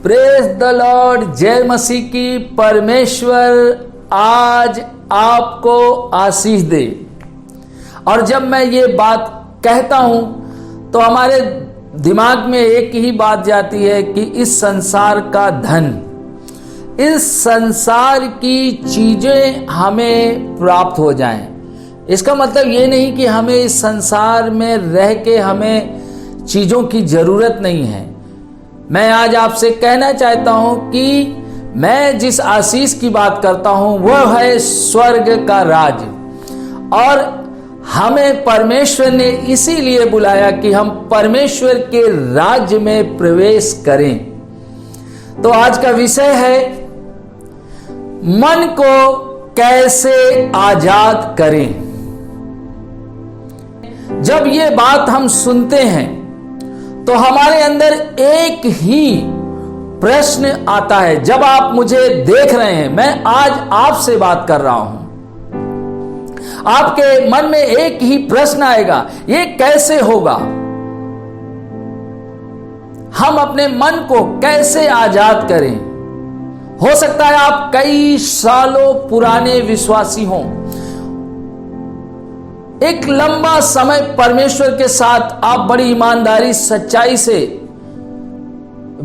Praise the Lord. जय मसीह की। परमेश्वर आज आपको आशीष दे। और जब मैं ये बात कहता हूं तो हमारे दिमाग में एक ही बात जाती है कि इस संसार का धन, इस संसार की चीजें हमें प्राप्त हो जाएं। इसका मतलब ये नहीं कि हमें इस संसार में रह के हमें चीजों की जरूरत नहीं है। मैं आज आपसे कहना चाहता हूं कि मैं जिस आशीष की बात करता हूं वह है स्वर्ग का राज। और हमें परमेश्वर ने इसीलिए बुलाया कि हम परमेश्वर के राज्य में प्रवेश करें। तो आज का विषय है मन को कैसे आजाद करें। जब ये बात हम सुनते हैं तो हमारे अंदर एक ही प्रश्न आता है। जब आप मुझे देख रहे हैं, मैं आज आपसे बात कर रहा हूं, आपके मन में एक ही प्रश्न आएगा, ये कैसे होगा? हम अपने मन को कैसे आजाद करें? हो सकता है आप कई सालों पुराने विश्वासी हों, एक लंबा समय परमेश्वर के साथ आप बड़ी ईमानदारी सच्चाई से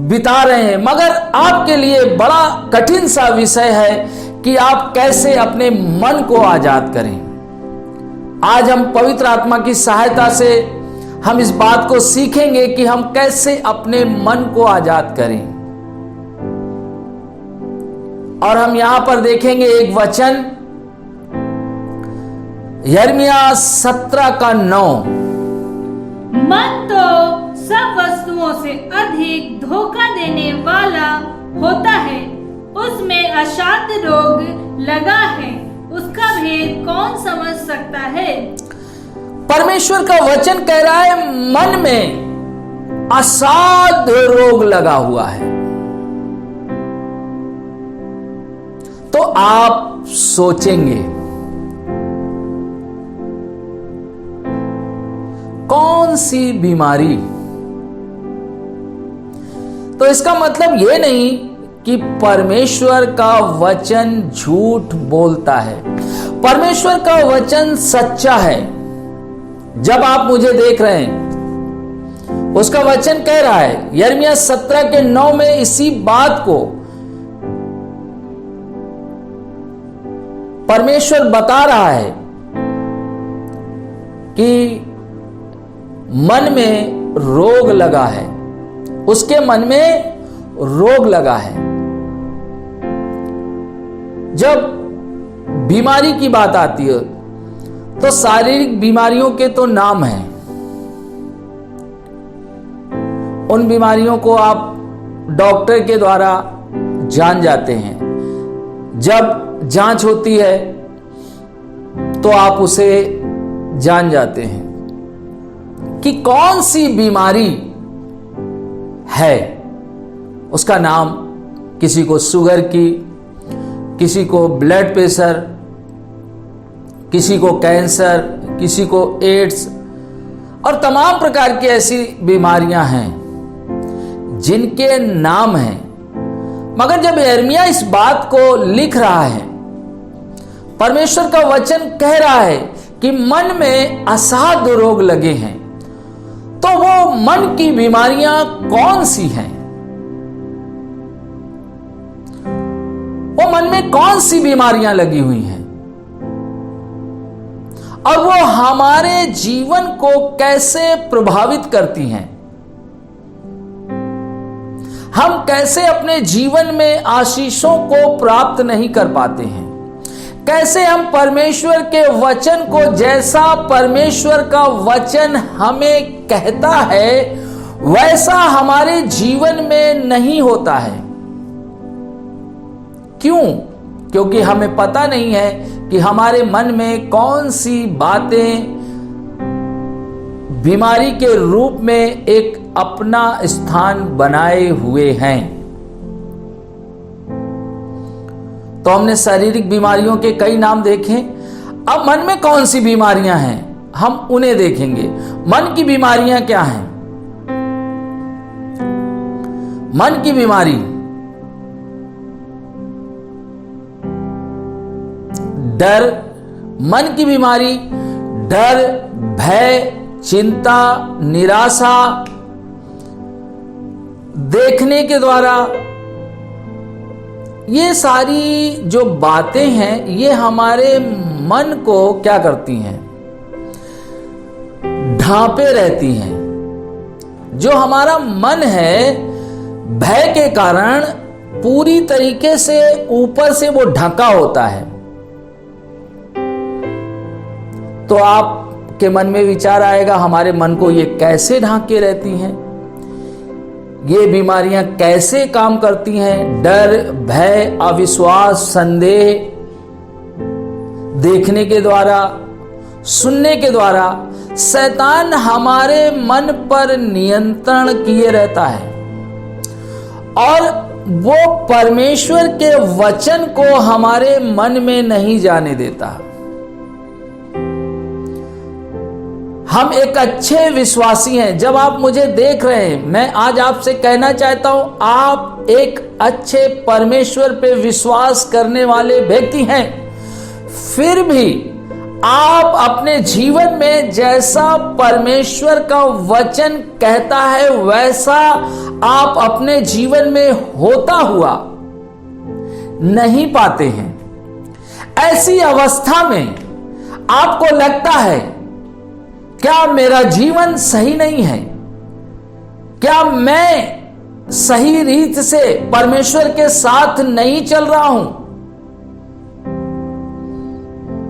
बिता रहे हैं, मगर आपके लिए बड़ा कठिन सा विषय है कि आप कैसे अपने मन को आजाद करें। आज हम पवित्र आत्मा की सहायता से हम इस बात को सीखेंगे कि हम कैसे अपने मन को आजाद करें। और हम यहां पर देखेंगे एक वचन, यिर्मयाह 17:9। मन तो सब वस्तुओं से अधिक धोखा देने वाला होता है, उसमें अशांत रोग लगा है, उसका भेद कौन समझ सकता है? परमेश्वर का वचन कह रहा है मन में असाध्य रोग लगा हुआ है। तो आप सोचेंगे कौन सी बीमारी? तो इसका मतलब यह नहीं कि परमेश्वर का वचन झूठ बोलता है। परमेश्वर का वचन सच्चा है। जब आप मुझे देख रहे हैं, उसका वचन कह रहा है यिर्मयाह 17:9 में इसी बात को परमेश्वर बता रहा है कि मन में रोग लगा है, उसके मन में रोग लगा है। जब बीमारी की बात आती है तो शारीरिक बीमारियों के तो नाम हैं। उन बीमारियों को आप डॉक्टर के द्वारा जान जाते हैं। जब जांच होती है तो आप उसे जान जाते हैं कि कौन सी बीमारी है। उसका नाम, किसी को शुगर की, किसी को ब्लड प्रेशर, किसी को कैंसर, किसी को एड्स और तमाम प्रकार की ऐसी बीमारियां हैं जिनके नाम हैं। मगर जब यिर्मयाह इस बात को लिख रहा है, परमेश्वर का वचन कह रहा है कि मन में असाध्य रोग लगे हैं, तो वो मन की बीमारियां कौन सी हैं? वो मन में कौन सी बीमारियां लगी हुई हैं और वो हमारे जीवन को कैसे प्रभावित करती हैं? हम कैसे अपने जीवन में आशीषों को प्राप्त नहीं कर पाते हैं? कैसे हम परमेश्वर के वचन को, जैसा परमेश्वर का वचन हमें कहता है वैसा हमारे जीवन में नहीं होता है? क्यों? क्योंकि हमें पता नहीं है कि हमारे मन में कौन सी बातें बीमारी के रूप में एक अपना स्थान बनाए हुए हैं। तो हमने शारीरिक बीमारियों के कई नाम देखे। अब मन में कौन सी बीमारियां हैं हम उन्हें देखेंगे। मन की बीमारियां क्या हैं? मन की बीमारी, डर, मन की बीमारी, डर, भय, चिंता, निराशा देखने के द्वारा, ये सारी जो बातें हैं ये हमारे मन को क्या करती हैं, ढांपे रहती हैं। जो हमारा मन है भय के कारण पूरी तरीके से ऊपर से वो ढका होता है। तो आपके मन में विचार आएगा, हमारे मन को ये कैसे ढांके रहती हैं, ये बीमारियां कैसे काम करती हैं। डर, भय, अविश्वास, संदेह देखने के द्वारा, सुनने के द्वारा शैतान हमारे मन पर नियंत्रण किए रहता है और वो परमेश्वर के वचन को हमारे मन में नहीं जाने देता। हम एक अच्छे विश्वासी हैं। जब आप मुझे देख रहे हैं, मैं आज आपसे कहना चाहता हूं, आप एक अच्छे परमेश्वर पे विश्वास करने वाले व्यक्ति हैं। फिर भी आप अपने जीवन में जैसा परमेश्वर का वचन कहता है वैसा आप अपने जीवन में होता हुआ नहीं पाते हैं। ऐसी अवस्था में आपको लगता है, क्या मेरा जीवन सही नहीं है? क्या मैं सही रीत से परमेश्वर के साथ नहीं चल रहा हूं?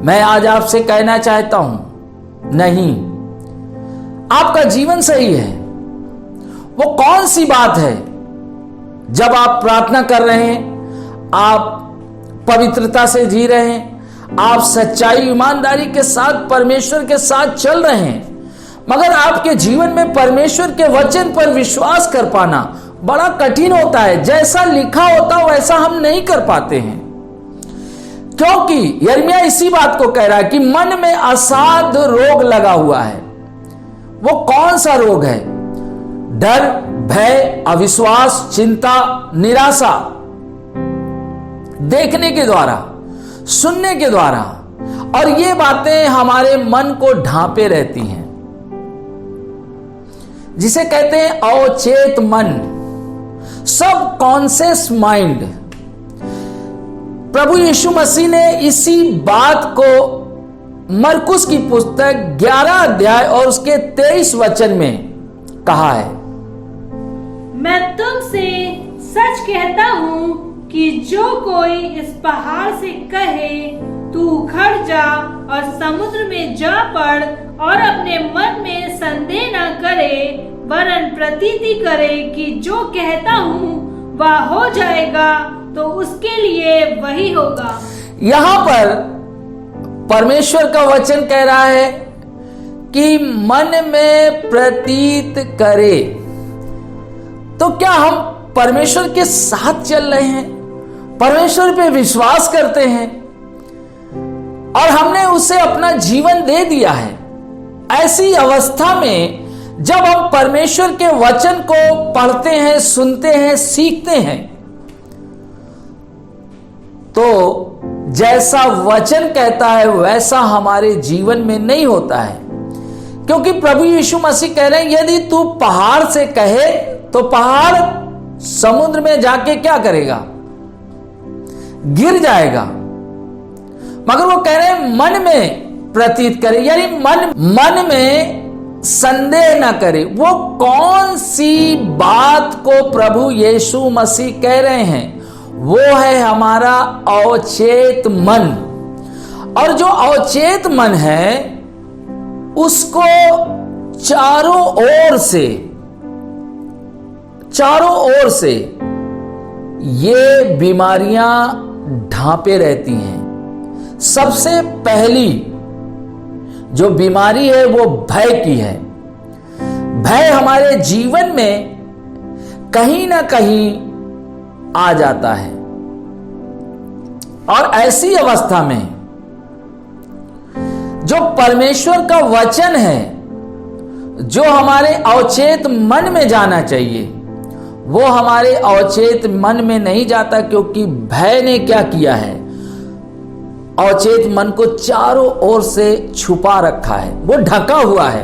मैं आज आपसे कहना चाहता हूं, नहीं, आपका जीवन सही है। वो कौन सी बात है? जब आप प्रार्थना कर रहे हैं, आप पवित्रता से जी रहे हैं, आप सच्चाई ईमानदारी के साथ परमेश्वर के साथ चल रहे हैं, मगर आपके जीवन में परमेश्वर के वचन पर विश्वास कर पाना बड़ा कठिन होता है। जैसा लिखा होता वैसा हम नहीं कर पाते हैं, क्योंकि यिर्मयाह इसी बात को कह रहा है कि मन में असाध्य रोग लगा हुआ है। वो कौन सा रोग है? डर, भय, अविश्वास, चिंता, निराशा देखने के द्वारा, सुनने के द्वारा, और ये बातें हमारे मन को ढांपे रहती हैं, जिसे कहते हैं अवचेत मन, सब कॉन्शियस माइंड। प्रभु यीशु मसीह ने इसी बात को मरकुस की पुस्तक 11 अध्याय और उसके 23 वचन में कहा है। मैं तुमसे सच कहता हूं कि जो कोई इस पहाड़ से कहे तू उखड़ जा और समुद्र में जा पड़ और अपने मन में संदेह न करे, वरन प्रतीति करे कि जो कहता हूं वह हो जाएगा, तो उसके लिए वही होगा। यहां पर परमेश्वर का वचन कह रहा है कि मन में प्रतीत करे। तो क्या हम परमेश्वर के साथ चल रहे हैं? परमेश्वर पे विश्वास करते हैं और हमने उसे अपना जीवन दे दिया है। ऐसी अवस्था में जब हम परमेश्वर के वचन को पढ़ते हैं, सुनते हैं, सीखते हैं, तो जैसा वचन कहता है वैसा हमारे जीवन में नहीं होता है। क्योंकि प्रभु यीशु मसीह कह रहे हैं, यदि तू पहाड़ से कहे तो पहाड़ समुद्र में जाके क्या करेगा? गिर जाएगा। मगर वो कह रहे हैं मन में प्रतीत करे, यानी मन में संदेह ना करे। वो कौन सी बात को प्रभु यीशु मसीह कह रहे हैं? वो है हमारा अवचेत मन। और जो अवचेत मन है उसको चारों ओर से ये बीमारियां ढांपे रहती हैं। सबसे पहली जो बीमारी है वो भय की है। भय हमारे जीवन में कहीं ना कहीं आ जाता है और ऐसी अवस्था में जो परमेश्वर का वचन है, जो हमारे अवचेत मन में जाना चाहिए, वो हमारे अवचेत मन में नहीं जाता, क्योंकि भय ने क्या किया है, अवचेत मन को चारों ओर से छुपा रखा है, वो ढका हुआ है।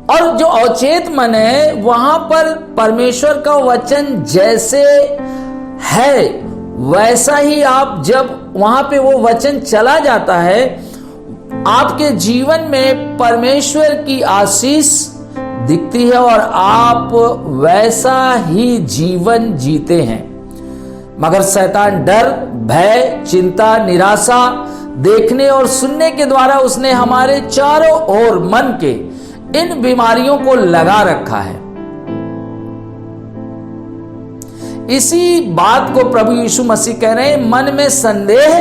और जो अवचेत मन है वहां पर परमेश्वर का वचन जैसे है वैसा ही आप जब वहां पे वो वचन चला जाता है, आपके जीवन में परमेश्वर की आशीष दिखती है और आप वैसा ही जीवन जीते हैं। मगर शैतान डर, भय, चिंता, निराशा देखने और सुनने के द्वारा उसने हमारे चारों ओर मन के इन बीमारियों को लगा रखा है। इसी बात को प्रभु यीशु मसीह कह रहे हैं, मन में संदेह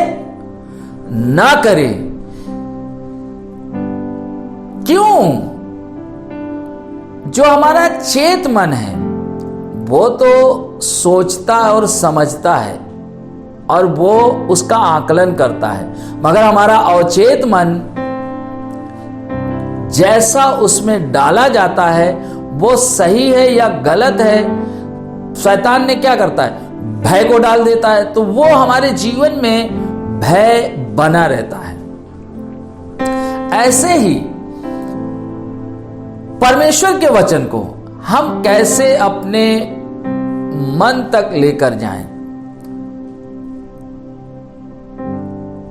ना करें। क्यों? जो हमारा चेत मन है वो तो सोचता और समझता है और वो उसका आकलन करता है, मगर हमारा अवचेत मन जैसा उसमें डाला जाता है वो सही है या गलत है, शैतान ने क्या करता है, भय को डाल देता है, तो वो हमारे जीवन में भय बना रहता है। ऐसे ही परमेश्वर के वचन को हम कैसे अपने मन तक लेकर जाएं,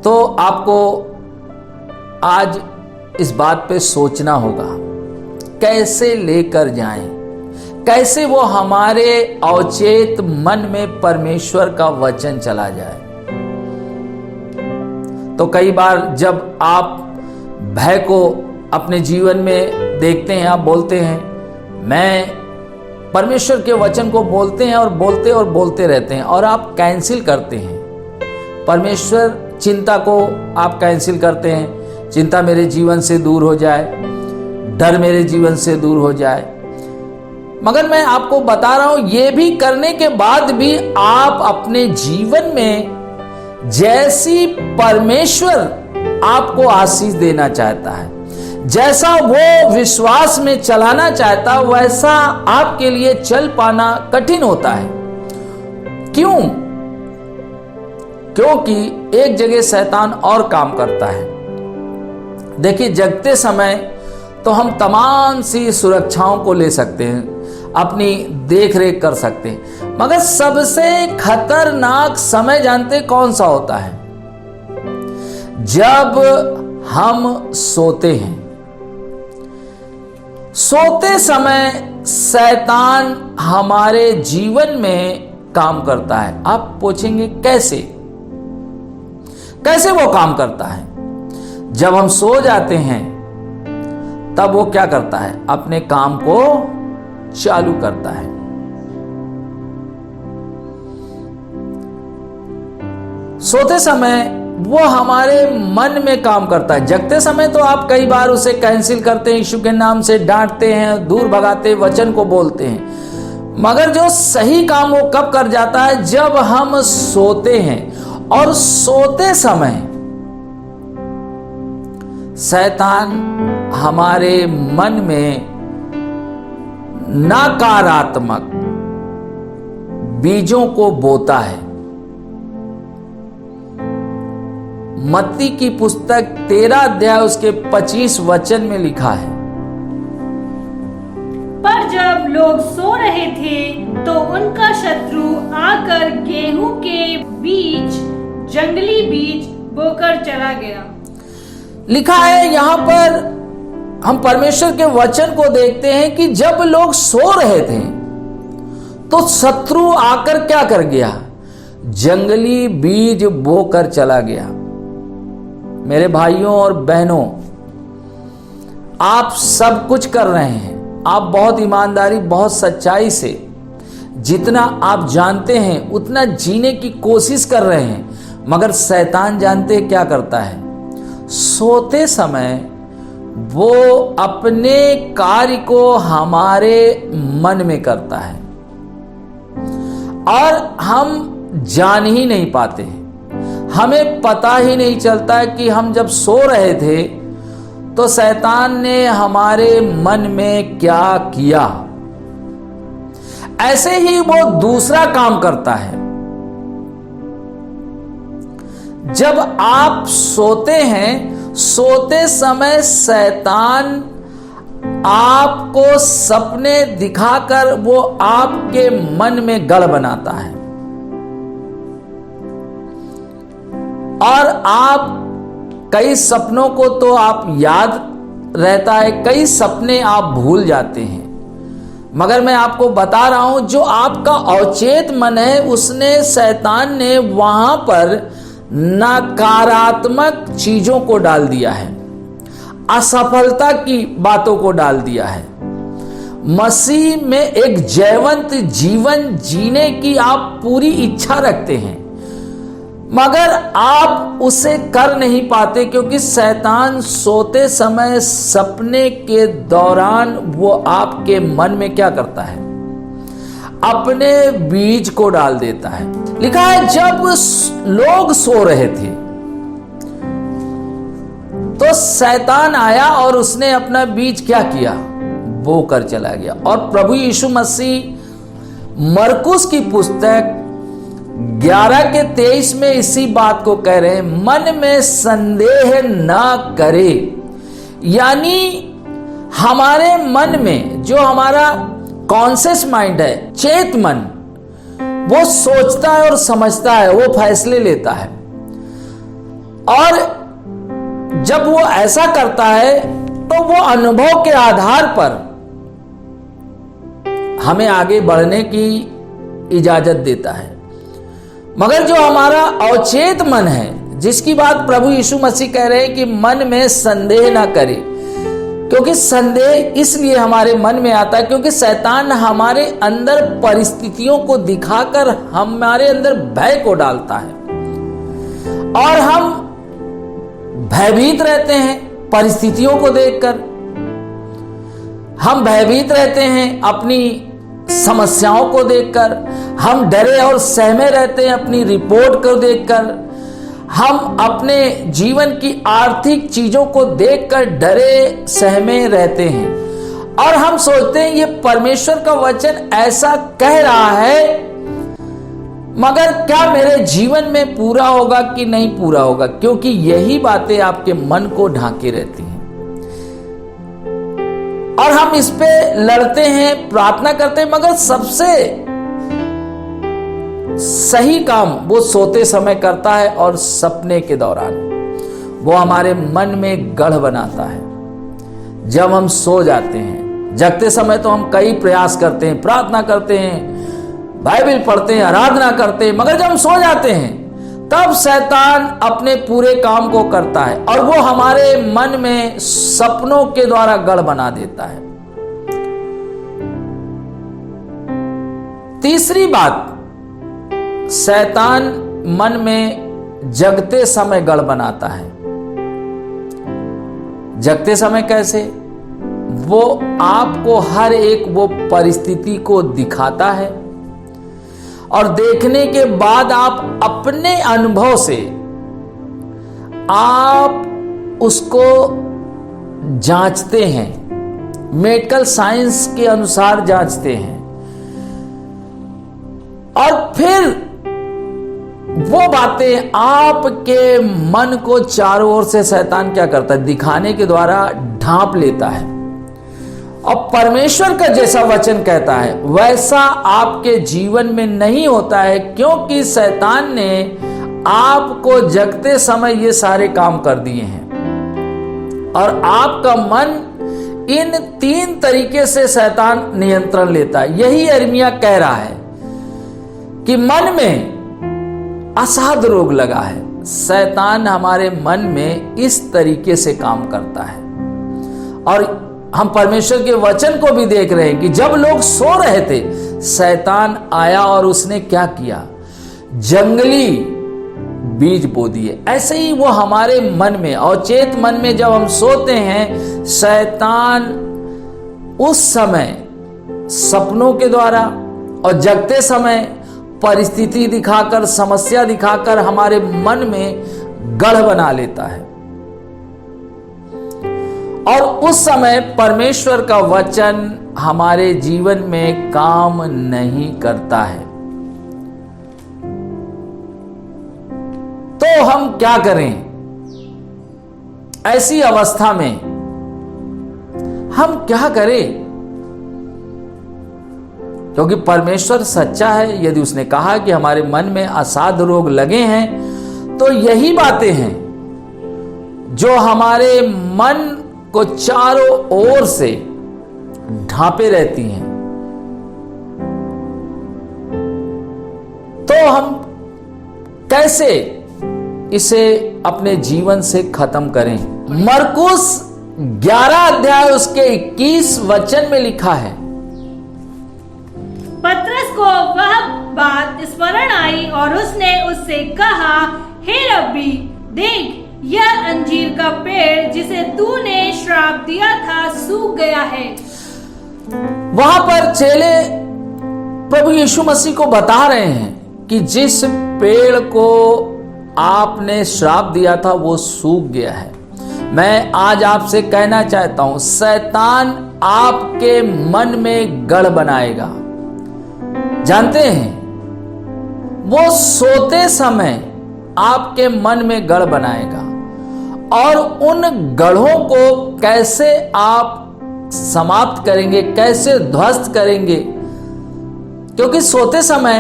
तो आपको आज इस बात पे सोचना होगा, कैसे लेकर जाएं, कैसे वो हमारे अवचेत मन में परमेश्वर का वचन चला जाए। तो कई बार जब आप भय को अपने जीवन में देखते हैं, आप बोलते हैं, मैं परमेश्वर के वचन को बोलते हैं और बोलते रहते हैं और आप कैंसिल करते हैं। परमेश्वर चिंता को आप कैंसिल करते हैं, चिंता मेरे जीवन से दूर हो जाए, डर मेरे जीवन से दूर हो जाए। मगर मैं आपको बता रहा हूं, ये भी करने के बाद भी आप अपने जीवन में जैसी परमेश्वर आपको आशीष देना चाहता है, जैसा वो विश्वास में चलाना चाहता है, वैसा आपके लिए चल पाना कठिन होता है। क्यों? क्योंकि एक जगह शैतान और काम करता है। देखिए, जगते समय तो हम तमाम सी सुरक्षाओं को ले सकते हैं, अपनी देख रेख कर सकते हैं, मगर सबसे खतरनाक समय जानते कौन सा होता है? जब हम सोते हैं। सोते समय शैतान हमारे जीवन में काम करता है। आप पूछेंगे कैसे? कैसे वो काम करता है? जब हम सो जाते हैं तब वो क्या करता है? अपने काम को चालू करता है। सोते समय वो हमारे मन में काम करता है। जगते समय तो आप कई बार उसे कैंसिल करते हैं, यीशु के नाम से डांटते हैं, दूर भगाते, वचन को बोलते हैं। मगर जो सही काम वो कब कर जाता है? जब हम सोते हैं। और सोते समय शैतान हमारे मन में नकारात्मक बीजों को बोता है। मत्ती की पुस्तक 13 अध्याय उसके 25 वचन में लिखा है, पर जब लोग सो रहे थे तो उनका शत्रु आकर गेहूं के बीच जंगली बीज बोकर चला गया। लिखा है यहां पर, हम परमेश्वर के वचन को देखते हैं कि जब लोग सो रहे थे तो शत्रु आकर क्या कर गया? जंगली बीज बोकर चला गया। मेरे भाइयों और बहनों, आप सब कुछ कर रहे हैं, आप बहुत ईमानदारी, बहुत सच्चाई से जितना आप जानते हैं उतना जीने की कोशिश कर रहे हैं, मगर शैतान जानते हैं क्या करता है? सोते समय वो अपने कार्य को हमारे मन में करता है और हम जान ही नहीं पाते हैं। हमें पता ही नहीं चलता है कि हम जब सो रहे थे तो शैतान ने हमारे मन में क्या किया। ऐसे ही वो दूसरा काम करता है। जब आप सोते हैं, सोते समय शैतान आपको सपने दिखाकर वो आपके मन में गढ़ बनाता है और आप कई सपनों को तो आप याद रहता है, कई सपने आप भूल जाते हैं। मगर मैं आपको बता रहा हूं, जो आपका अवचेत मन है उसने, शैतान ने वहां पर नकारात्मक चीजों को डाल दिया है, असफलता की बातों को डाल दिया है। मसीह में एक जयवंत जीवन जीने की आप पूरी इच्छा रखते हैं, मगर आप उसे कर नहीं पाते क्योंकि शैतान सोते समय सपने के दौरान वो आपके मन में क्या करता है, अपने बीज को डाल देता है। लिखा है जब लोग सो रहे थे तो शैतान आया और उसने अपना बीज क्या किया, बो कर चला गया। और प्रभु यीशु मसीह मरकुस की पुस्तक 11:23 में इसी बात को कह रहे हैं, मन में संदेह ना करे। यानी हमारे मन में जो हमारा कॉन्शियस माइंड है, चेत मन, वो सोचता है और समझता है, वो फैसले लेता है। और जब वो ऐसा करता है तो वो अनुभव के आधार पर हमें आगे बढ़ने की इजाजत देता है। मगर जो हमारा अवचेत मन है, जिसकी बात प्रभु यीशु मसीह कह रहे हैं कि मन में संदेह ना करे, क्योंकि संदेह इसलिए हमारे मन में आता है क्योंकि शैतान हमारे अंदर परिस्थितियों को दिखाकर हमारे अंदर भय को डालता है और हम भयभीत रहते हैं परिस्थितियों को देखकर। हम भयभीत रहते हैं अपनी समस्याओं को देखकर, हम डरे और सहमे रहते हैं अपनी रिपोर्ट को देखकर, हम अपने जीवन की आर्थिक चीजों को देखकर डरे सहमे रहते हैं और हम सोचते हैं ये परमेश्वर का वचन ऐसा कह रहा है, मगर क्या मेरे जीवन में पूरा होगा कि नहीं पूरा होगा, क्योंकि यही बातें आपके मन को ढांके रहती हैं और हम इस पे लड़ते हैं, प्रार्थना करते हैं। मगर सबसे सही काम वो सोते समय करता है और सपने के दौरान वो हमारे मन में गढ़ बनाता है। जब हम सो जाते हैं, जगते समय तो हम कई प्रयास करते हैं, प्रार्थना करते हैं, बाइबल पढ़ते हैं, आराधना करते हैं, मगर जब हम सो जाते हैं तब शैतान अपने पूरे काम को करता है और वो हमारे मन में सपनों के द्वारा गढ़ बना देता है। तीसरी बात, शैतान मन में जगते समय गढ़ बनाता है। जगते समय कैसे? वो आपको हर एक वो परिस्थिति को दिखाता है और देखने के बाद आप अपने अनुभव से आप उसको जांचते हैं, मेडिकल साइंस के अनुसार जांचते हैं और फिर वो बातें आपके मन को चारों ओर से शैतान क्या करता है, दिखाने के द्वारा ढांप लेता है। और परमेश्वर का जैसा वचन कहता है वैसा आपके जीवन में नहीं होता है, क्योंकि शैतान ने आपको जगते समय ये सारे काम कर दिए हैं और आपका मन इन 3 तरीके से शैतान नियंत्रण लेता है। यही यिर्मयाह कह रहा है कि मन में असाध रोग लगा है। शैतान हमारे मन में इस तरीके से काम करता है और हम परमेश्वर के वचन को भी देख रहे हैं कि जब लोग सो रहे थे शैतान आया और उसने क्या किया, जंगली बीज बो दिए। ऐसे ही वो हमारे मन में, अवचेत मन में जब हम सोते हैं, शैतान उस समय सपनों के द्वारा और जगते समय परिस्थिति दिखाकर, समस्या दिखाकर हमारे मन में गढ़ बना लेता है और उस समय परमेश्वर का वचन हमारे जीवन में काम नहीं करता है। तो हम क्या करें? ऐसी अवस्था में हम क्या करें? क्योंकि परमेश्वर सच्चा है। यदि उसने कहा कि हमारे मन में असाध रोग लगे हैं, तो यही बातें हैं जो हमारे मन को चारों ओर से ढांपे रहती हैं। तो हम कैसे इसे अपने जीवन से खत्म करें? मरकुस 11 अध्याय उसके 21 वचन में लिखा है। पतरस को वह बात स्मरण आई और उसने उससे कहा, हे रब्बी, देख, यह अंजीर का पेड़ जिसे तूने श्राप दिया था सूख गया है। वहां पर चेले प्रभु यीशु मसीह को बता रहे हैं कि जिस पेड़ को आपने श्राप दिया था वो सूख गया है। मैं आज आपसे कहना चाहता हूं, शैतान आपके मन में गढ़ बनाएगा। जानते हैं, वो सोते समय आपके मन में गढ़ बनाएगा और उन गढ़ों को कैसे आप समाप्त करेंगे, कैसे ध्वस्त करेंगे? क्योंकि सोते समय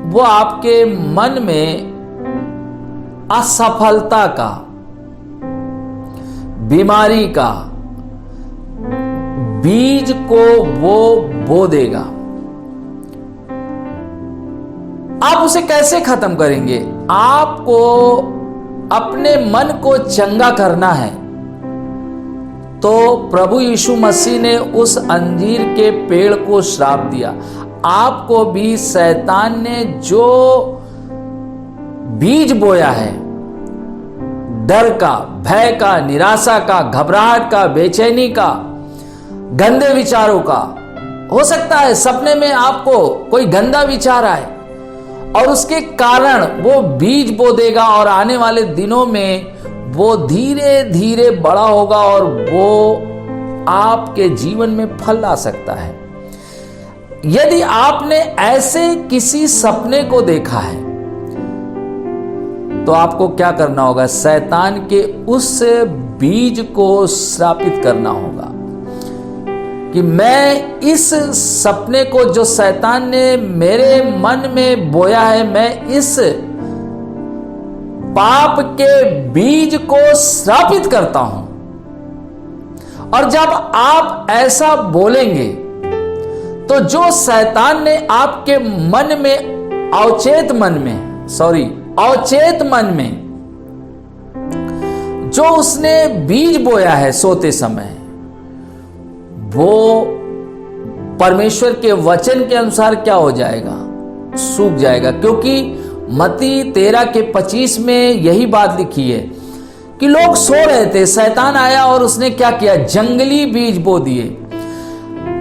वो आपके मन में असफलता का, बीमारी का बीज को वो बो देगा। आप उसे कैसे खत्म करेंगे? आपको अपने मन को चंगा करना है। तो प्रभु यीशु मसीह ने उस अंजीर के पेड़ को श्राप दिया। आपको भी शैतान ने जो बीज बोया है, डर का, भय का, निराशा का, घबराहट का, बेचैनी का, गंदे विचारों का, हो सकता है सपने में आपको कोई गंदा विचार आए और उसके कारण वो बीज बो देगा और आने वाले दिनों में वो धीरे धीरे बड़ा होगा और वो आपके जीवन में फल ला सकता है। यदि आपने ऐसे किसी सपने को देखा है तो आपको क्या करना होगा? शैतान के उस बीज को श्रापित करना होगा कि मैं इस सपने को जो शैतान ने मेरे मन में बोया है, मैं इस पाप के बीज को श्रापित करता हूं। और जब आप ऐसा बोलेंगे तो जो शैतान ने आपके मन में, अवचेत मन में जो उसने बीज बोया है सोते समय, वो परमेश्वर के वचन के अनुसार क्या हो जाएगा? सूख जाएगा। क्योंकि मत्ती 13:25 में यही बात लिखी है कि लोग सो रहे थे, शैतान आया और उसने क्या किया? जंगली बीज बो दिए।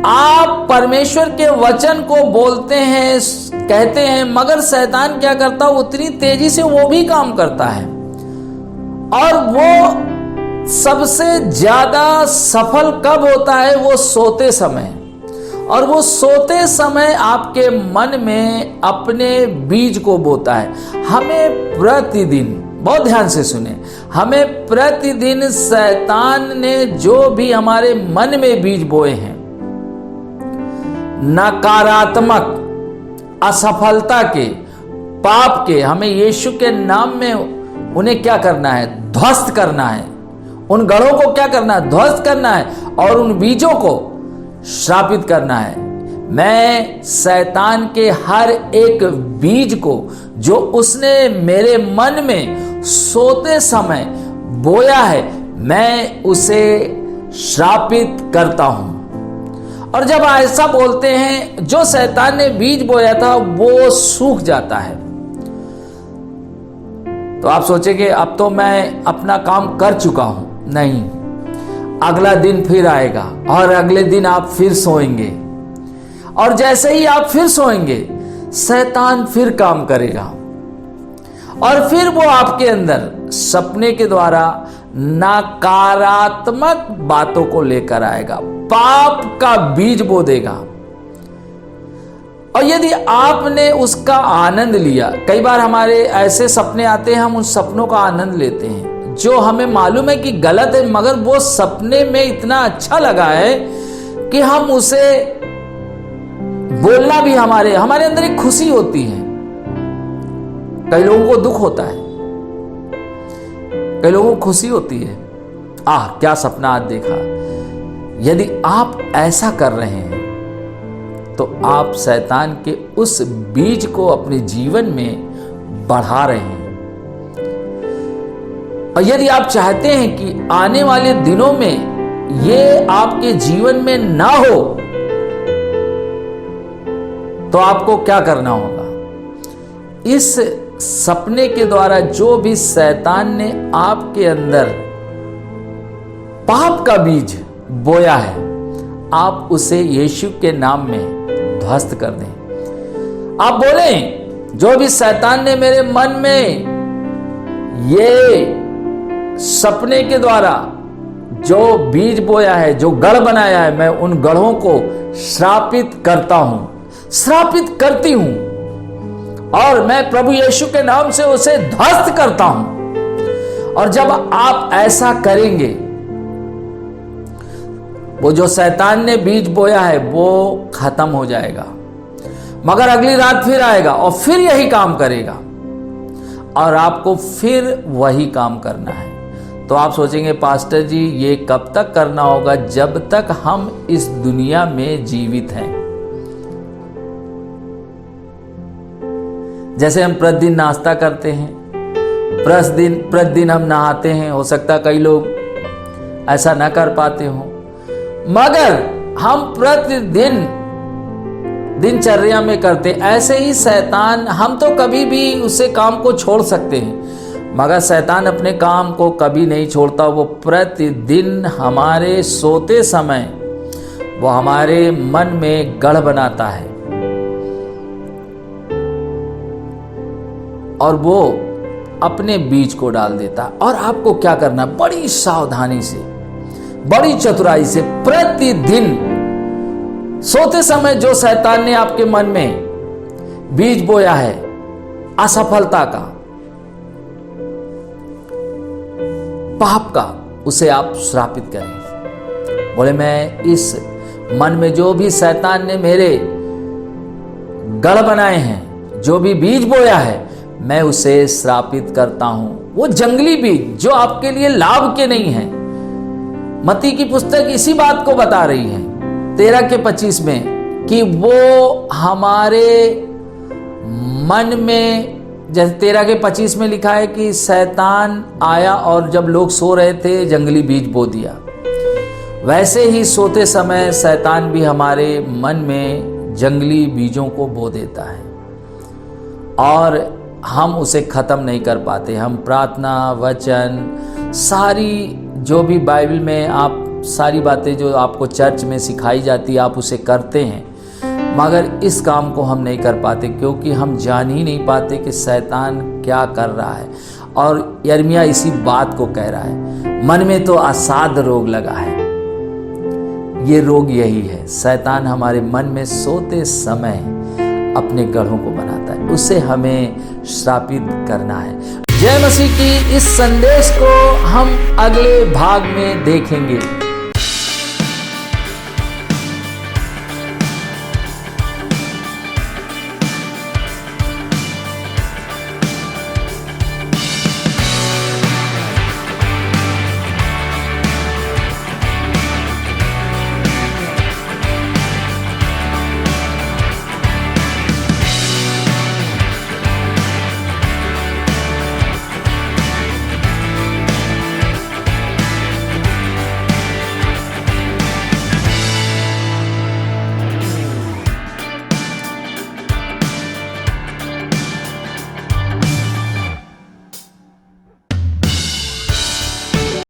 आप परमेश्वर के वचन को बोलते हैं, कहते हैं, मगर शैतान क्या करता है? उतनी तेजी से वो भी काम करता है और वो सबसे ज्यादा सफल कब होता है? वो सोते समय। और वो सोते समय आपके मन में अपने बीज को बोता है। हमें प्रतिदिन, बहुत ध्यान से सुने, हमें प्रतिदिन शैतान ने जो भी हमारे मन में बीज बोए हैं, नकारात्मक, असफलता के, पाप के, हमें यीशु के नाम में उन्हें क्या करना है? ध्वस्त करना है। उन गढ़ों को क्या करना है? ध्वस्त करना है और उन बीजों को श्रापित करना है। मैं शैतान के हर एक बीज को जो उसने मेरे मन में सोते समय बोया है, मैं उसे श्रापित करता हूं। और जब ऐसा बोलते हैं, जो शैतान ने बीज बोया था वो सूख जाता है। तो आप सोचेंगे अब तो मैं अपना काम कर चुका हूं। नहीं, अगला दिन फिर आएगा और अगले दिन आप फिर सोएंगे और जैसे ही आप फिर सोएंगे, शैतान फिर काम करेगा और फिर वो आपके अंदर सपने के द्वारा, नकारात्मक बातों को लेकर आएगा, पाप का बीज बो देगा। और यदि आपने उसका आनंद लिया, कई बार हमारे ऐसे सपने आते हैं, हम उन सपनों का आनंद लेते हैं जो हमें मालूम है कि गलत है, मगर वो सपने में इतना अच्छा लगा है कि हम उसे बोलना भी हमारे अंदर एक खुशी होती है। कई लोगों को दुख होता है, कई लोगों को खुशी होती है, क्या सपना आज देखा। यदि आप ऐसा कर रहे हैं तो आप शैतान के उस बीज को अपने जीवन में बढ़ा रहे हैं। और यदि आप चाहते हैं कि आने वाले दिनों में ये आपके जीवन में ना हो, तो आपको क्या करना होगा? इस सपने के द्वारा जो भी शैतान ने आपके अंदर पाप का बीज बोया है, आप उसे यीशु के नाम में ध्वस्त कर दें। आप बोलें, जो भी शैतान ने मेरे मन में ये सपने के द्वारा जो बीज बोया है, जो गढ़ बनाया है, मैं उन गढ़ों को श्रापित करता हूं, श्रापित करती हूं, और मैं प्रभु यीशु के नाम से उसे ध्वस्त करता हूं। और जब आप ऐसा करेंगे, वो जो शैतान ने बीज बोया है वो खत्म हो जाएगा, मगर अगली रात फिर आएगा और फिर यही काम करेगा, और आपको फिर वही काम करना है। तो आप सोचेंगे, पास्टर जी ये कब तक करना होगा? जब तक हम इस दुनिया में जीवित हैं। जैसे हम प्रतिदिन नाश्ता करते हैं, प्रतिदिन हम नहाते हैं, हो सकता है कई लोग ऐसा ना कर पाते हो, मगर हम प्रतिदिन दिनचर्या में करते। ऐसे ही शैतान, हम तो कभी भी उसे काम को छोड़ सकते हैं, मगर शैतान अपने काम को कभी नहीं छोड़ता। वो प्रतिदिन हमारे सोते समय वो हमारे मन में गढ़ बनाता है, और वो अपने बीज को डाल देता है। और आपको क्या करना? बड़ी सावधानी से, बड़ी चतुराई से प्रतिदिन सोते समय जो शैतान ने आपके मन में बीज बोया है असफलता का, पाप का, उसे आप श्रापित करें। बोले, मैं इस मन में जो भी शैतान ने मेरे गढ़ बनाए हैं, जो भी बीज बोया है, मैं उसे श्रापित करता हूं। वो जंगली बीज जो आपके लिए लाभ के नहीं है। मत्ती की पुस्तक इसी बात को बता रही है 13:25 में, कि वो हमारे मन में, जैसे 13:25 में लिखा है कि शैतान आया और जब लोग सो रहे थे जंगली बीज बो दिया, वैसे ही सोते समय शैतान भी हमारे मन में जंगली बीजों को बो देता है, और हम उसे ख़त्म नहीं कर पाते। हम प्रार्थना, वचन, सारी जो भी बाइबल में आप सारी बातें जो आपको चर्च में सिखाई जाती है, आप उसे करते हैं, मगर इस काम को हम नहीं कर पाते, क्योंकि हम जान ही नहीं पाते कि शैतान क्या कर रहा है। और यिर्मयाह इसी बात को कह रहा है, मन में तो असाध रोग लगा है। ये रोग यही है, शैतान हमारे मन में सोते समय अपने गढ़ों को बनाता है, उसे हमें श्रापित करना है। जय मसीह की इस संदेश को हम अगले भाग में देखेंगे।